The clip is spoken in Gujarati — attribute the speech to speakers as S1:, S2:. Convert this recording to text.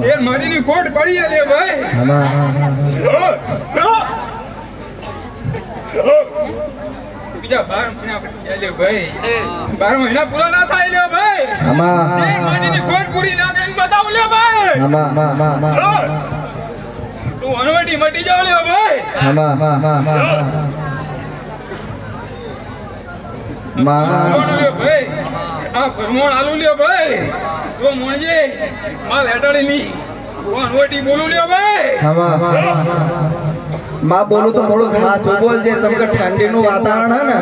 S1: શેર મારીની કોટ પડી લે ભાઈ. બીજા 12 મહિના પછી લે ભાઈ. 12 મહિના પૂરા ના થાય લે ભાઈ. શેર મારીની કોટ પૂરી ના કરીને બતાવ લે ભાઈ. તું અનવટી મટી જાવ લે ભાઈ. ભાઈ આ ભરમોણ આલુ લ્યો ભાઈ. તો મોણજે માલ હેટાડી ની અનવટી બોલું લ્યો ભાઈ.
S2: માં બોલું તો થોડું સાચું બોલજે, ચમકે ઠંડીનું વાતાવરણ હે ને.